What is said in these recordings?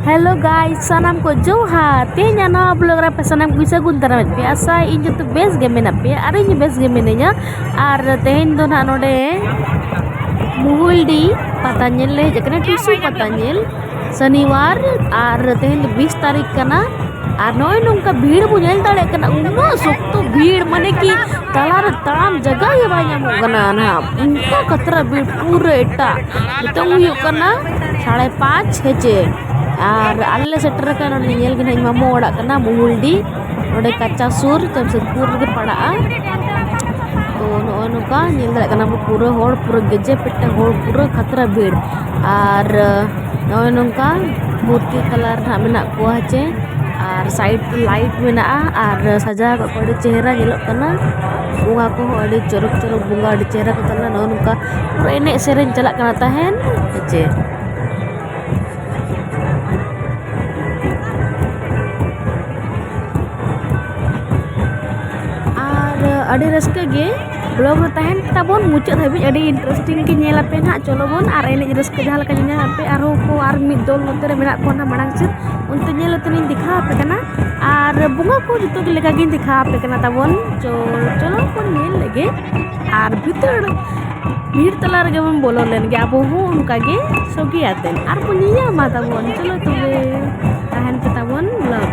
Hello guys, sanam ko Joha. Tehnya no blog ra sanam ko bisa guntar met biasa in jutu best game na pe. Are ini best game nya. Ar tehen do na node Muhuldi patanyel le jakne tusu patanyel शनिवार और तेहन 20 तारीख कना और नय नोंका भीड़ बो nail दाड़े कना उनो सोक्तो भीड़ माने कि तलार ताम जगह ये बाय नामो कना ना इनका कतरा भीड़ पूरे एटा नितंग हुयो कना 5:30 हेचे और अल्ले सेटर कना नेल गना मामो ओड़ा कना मुहुल्डी ओडे कच्चा सुर जमशेदपुर के पड़ा तो नय नोंका नेल दाड़े कना पूरा होड़ पूरा गजे पेटा होड़ पूरा खतरा भीड़ और नय नोंका मूर्ति कलर ना मेना को चे और साइड लाइट मेना और सजा को अड़ी चेहरा नेलो कना बुंगा को अड़ी चरक चरक बुंगा अड़ी चेहरा को तना नय नोंका पूरा एने सेरेन चला कना तहेन चे और अड़ी रस्के गे ब्लॉग में तहन ताबन मुचाद हाबि अड़ी इंटरेस्टिंग के नेला पे ना चलो बन और एने रस्के जहां लका नेला पे आरो को और मिद दल नोते रे मेना को ना मांग से उनते नेल तनी दिखा पे कना और बुंगा को जतो के लेका गिन दिखा पे कना ताबन चलो को नेल लगे और भीतर भीड़ तला रे बन बोलो लेन गे अब हो उनका गे सगी आतेन और को निया मा ताबन चलो तबे तहन पे ताबन blog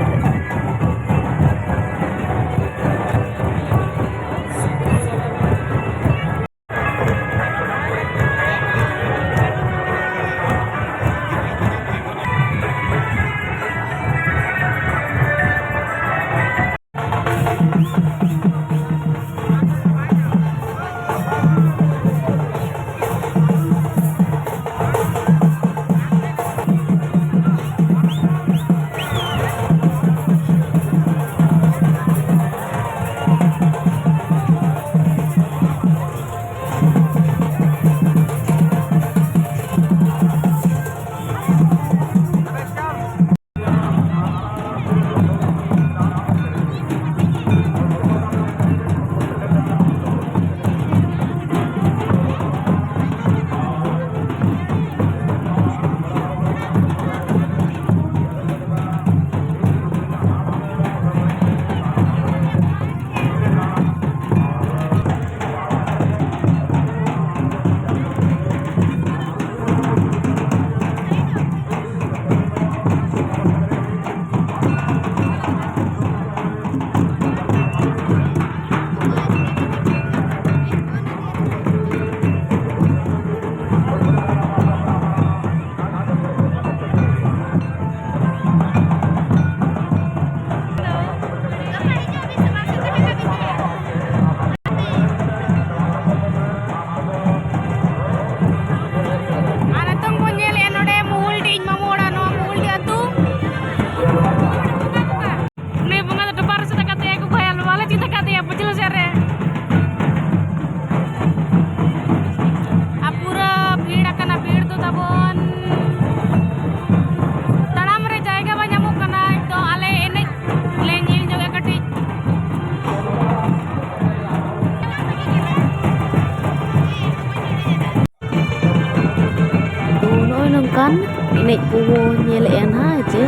kan ini kuwo nyel en ha je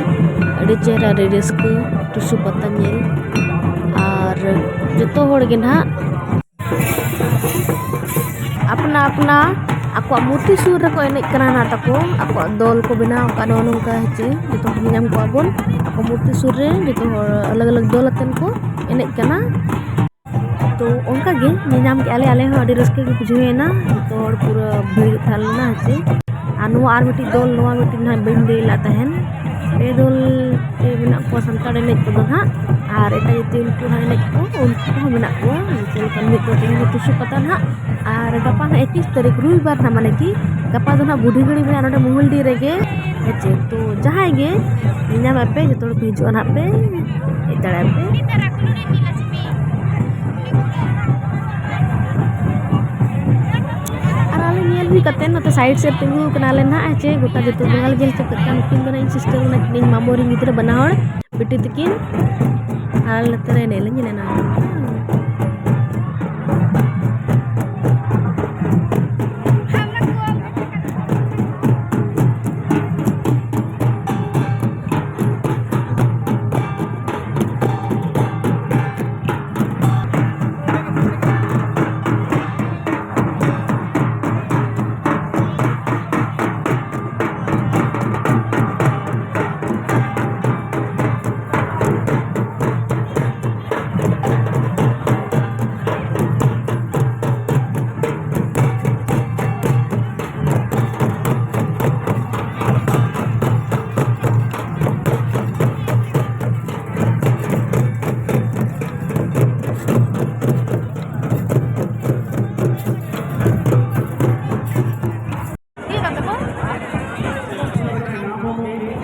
adi chehra adi raske tusu pata nyel और जतो होड़ गे ना अपना अपना ako मूर्ति सुर रे को एने कना ना तको ako दल को बनाव का नोनका हेचे जतो हम को आबन ako मूर्ति सुर रे जतो अलग अलग दल अतन को एने कना तो उनका गे निनाम के आले आले अडी रस्के के बुझेना तो पूरा भीड़ थालना हेचे आनु आर मिटी दल नोआ मिटी ना बिंदे ला तहन पे दल ए बिना को संताड़ एने को ना और एटा जति उनको ना एने को उनको बिना को चल kan मिट तो तेन तुसु पता ना और गपा ना 21 तारीख रविवार ना माने कि गपा दो ना बुढ़ी गड़ी में नोडे मुहलडी रेगे हेचे तो जहां गे निना पे जतो पे हिजो ना पे एतड़ा पे भी कते न तो साइड से तिंगु कनाले ना आचे गोटा जतो बंगाल गेल से कता नुकिन बना सिस्टर ना किन मामोरी मित्र बनावड़ बेटी तकिन हाल तरे ने लंग ना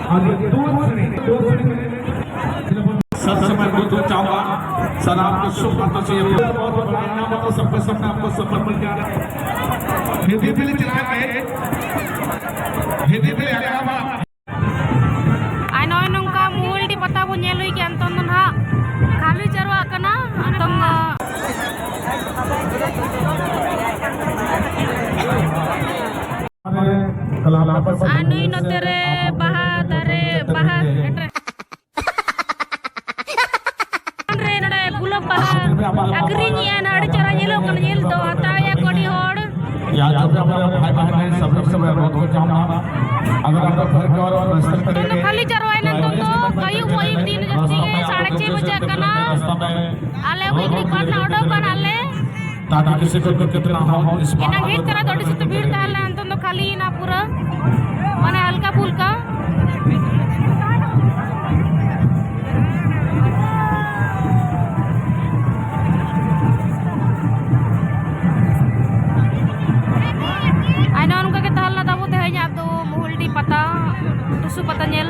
सबसे मैं बहुत चाहूंगा सर आपको शुभ हाथों से बहुत बड़ा इनाम आपको सबके सामने आपको समर्पित किया हिंदी दिल चला के हिंदी दिल आगा ai nói nungka muhul di pata punya lui ki anton ton ha kali jarwa kana anton anui notere baha tare baha re nade gulab baha agrinya an ade cara nyelo kan nyel do ata ya kodi hod या जो भी हमारे भाई बहन हैं सब लोग से मैं बहुत चाहूंगा अगर आप घर के और व्यवस्थित करेंगे खाली चरवाए ना तो kayu moy din jasti 6:30 बजे kana ale weekly karna order kan ale ताकि किसी को कितना हो इस बात enang hit kara thodi se भीड़ ताले anton to khali na pura mane halka fulka ai non ka kita hal na tabu teh nya tu muhul di pata tusu pata nyel